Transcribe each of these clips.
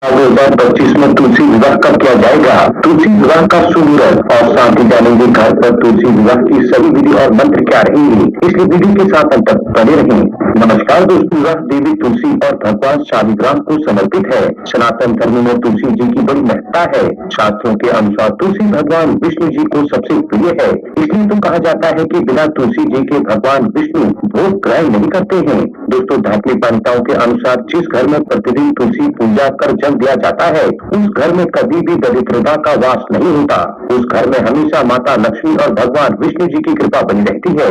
2025 में तुलसी विवाह कब किया जाएगा? तुलसी विवाह का शुभ मुहूर्त और साथ ही जानेंगे घर पर तुलसी विवाह की सभी विधि और मंत्र क्या रहेंगे, इसलिए वीडियो के साथ अंत तक बने रहें। नमस्कार दोस्तों, विवाह देवी तुलसी और भगवान शालिग्राम को समर्पित है। सनातन धर्म में तुलसी जी की बड़ी महत्ता है। शास्त्रों के अनुसार तुलसी भगवान विष्णु जी को सबसे प्रिय है, इसलिए तो कहा जाता है कि बिना तुलसी जी के भगवान विष्णु भोग ग्रहण नहीं करते हैं। दोस्तों, धार्मिक मान्यताओं के अनुसार जिस घर में प्रतिदिन तुलसी पूजा कर जल दिया जाता है, उस घर में कभी भी दरिद्रता का वास नहीं होता। उस घर में हमेशा माता लक्ष्मी और भगवान विष्णु जी की कृपा बनी रहती है।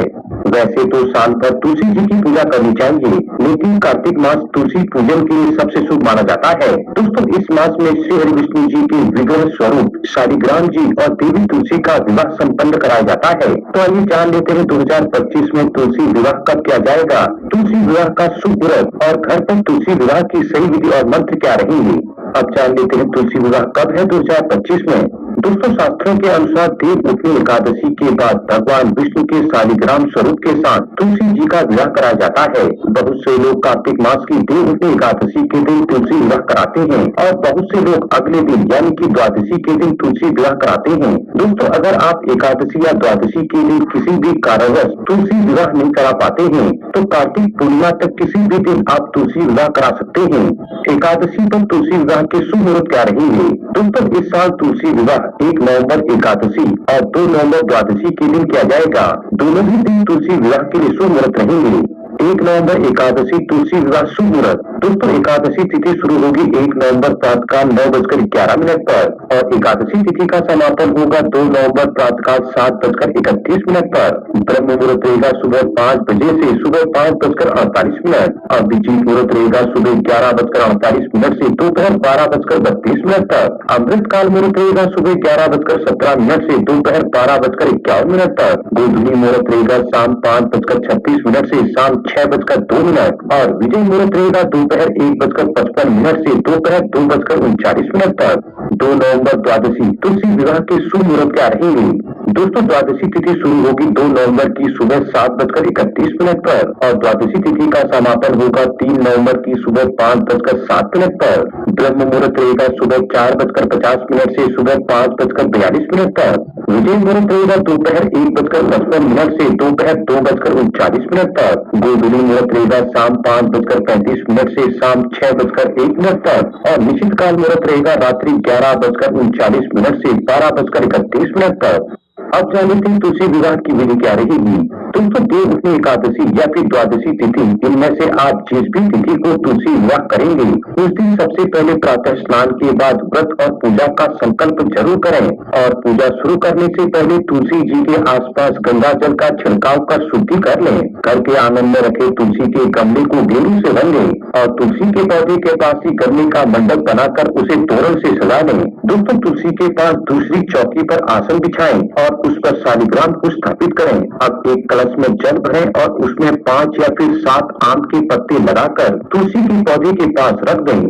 वैसे तो साल भर तुलसी जी की पूजा करनी चाहिए, लेकिन कार्तिक मास तुलसी पूजन के लिए सबसे शुभ माना जाता है। दोस्तों, इस मास में श्री हरि विष्णु जी के विग्रह स्वरूप शालिग्राम जी और देवी तुलसी का विवाह संपन्न कराया जाता है। तो आइए जान लेते हैं 2025 में तुलसी विवाह कब किया जाएगा, तुलसी विवाह का शुभ मुहूर्त और घर पर तुलसी विवाह की सही विधि और मंत्र क्या रहेंगे। अब जान लेते हैं तुलसी विवाह कब है 2025 में। दोस्तों, शास्त्रों के अनुसार देव उठनी एकादशी के बाद भगवान विष्णु के शालिग्राम स्वरूप के साथ तुलसी जी का विवाह कराया जाता है। बहुत से लोग कार्तिक मास की देव उठनी एकादशी के दिन तुलसी विवाह कराते हैं और बहुत से लोग अगले दिन यानी कि द्वादशी के दिन तुलसी विवाह कराते हैं। दोस्तों, अगर आप एकादशी या द्वादशी के दिन किसी भी कारणवश तुलसी विवाह नहीं करा पाते हैं, तो कार्तिक पूर्णिमा तक किसी भी दिन आप तुलसी विवाह करा सकते हैं। एकादशी पर तुलसी विवाह के शुभ मुहूर्त क्या रहेंगे। दोस्तों, इस साल तुलसी विवाह 1 नवंबर एकादशी और 2 नवंबर द्वादशी के दिन किया जाएगा। दोनों ही दिन तुलसी विवाह के लिए शुभ मुहूर्त रहेंगे। 1 नवंबर एकादशी तुलसी विवाह शुभ मुहूर्त। दोस्तों, एकादशी तिथि शुरू होगी 1 नवंबर प्रातःकाल 9:11 पर और एकादशी तिथि का समापन होगा 2 नवंबर प्रातःकाल 7:31 पर। ब्रह्म मुहूर्त रहेगा सुबह 5 बजे से सुबह 5:48 और अभिजीत मुहूर्त रहेगा सुबह 11:48 से दोपहर 12:32 तक। अमृत काल मुहूर्त रहेगा सुबह 11:17 से दोपहर 12:51 तक। गोधूली मुहूर्त रहेगा शाम 5:36 से शाम 6:02 और विजय मुहूर्त रहेगा दोपहर 1:55 से दोपहर 2:39 तक। 2 नवंबर द्वादशी तुलसी विवाह के शुभ मुहूर्त क्या रहेंगे। दोस्तों, द्वादशी तिथि शुरू होगी 2 नवंबर की सुबह 7:31 पर और द्वादशी तिथि का समापन होगा 3 नवंबर की सुबह 5:07 पर। ब्रह्म मुहूर्त रहेगा सुबह 4:50 से सुबह 5:42 तक। विजय मुहूर्त रहेगा दोपहर 1:55 से दोपहर 2:39 तक। गोधूली मुहूर्त रहेगा शाम 5:35 से शाम 6:01 तक और निश्चित काल मुहूर्त रहेगा रात्रि 11:39 से 12:31 तक। अब जानते हैं तुलसी विवाह की विधि क्या रहेगी। दोस्तों, देव उठनी एकादशी या फिर द्वादशी तिथि, इनमें से आप जिस भी तिथि को तुलसी विवाह करेंगे, उस दिन सबसे पहले प्रातः स्नान के बाद व्रत और पूजा का संकल्प जरूर करें और पूजा शुरू करने से पहले तुलसी जी के आसपास गंगा जल का छिड़काव कर शुद्धि कर लें। घर के आंगन में रखे तुलसी के गमले को गेंदू से रंग लें और तुलसी के पौधे के पास ही गमले का मंडप बनाकर उसे तोरण से सजा लें। दोस्तों, तुलसी के पास दूसरी चौकी पर आसन बिछाएं और उस पर शालिग्राम को स्थापित करें। अब एक कलश में जल भरें और उसमें 5 या फिर 7 आम के पत्ते लगाकर तुलसी के पौधे के पास रख दें।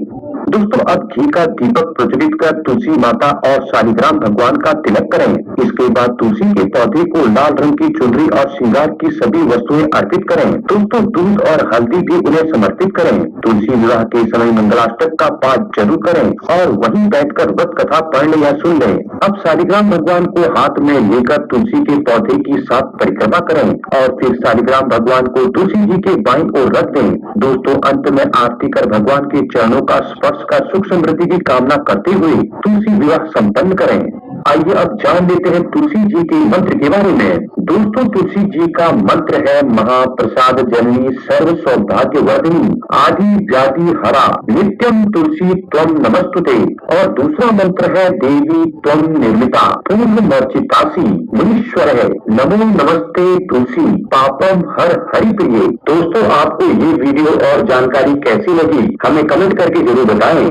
दोस्तों, अब घी का दीपक प्रज्वलित कर तुलसी माता और शालिग्राम भगवान का तिलक करें। इसके बाद तुलसी के पौधे को लाल रंग की चुनरी और श्रृंगार की सभी वस्तुएं अर्पित करें। दोस्तों, दूध और हल्दी भी उन्हें समर्पित करें। तुलसी विवाह के समय मंगलाष्टक का पाठ जरूर करें और वहीं बैठकर व्रत कथा पढ़ लें या सुन लें। अब शालिग्राम भगवान को हाथ में लेकर तुलसी के पौधे की 7 परिक्रमा करें और फिर शालिग्राम भगवान को तुलसी जी के बाईं ओर रख दें। दोस्तों, अंत में आरती कर भगवान के चरणों का स्पर्श का सुख समृद्धि की कामना करते हुए तुलसी विवाह संपन्न करें। आइए अब जान लेते हैं तुलसी जी के मंत्र के बारे में। दोस्तों, तुलसी जी का मंत्र है महाप्रसाद जननी सर्व सौभाग्य वर्धिनी आदि व्याधि हरा नित्यम तुलसी त्वम नमस्तुते। और दूसरा मंत्र है देवी त्वम निर्मिता पूर्ण मर्चितासी मुनीश्वर है नमो नमस्ते तुलसी पापम हर हरि प्रिय। दोस्तों, आपको ये वीडियो और जानकारी कैसी लगी हमें कमेंट करके जरूर बताएं।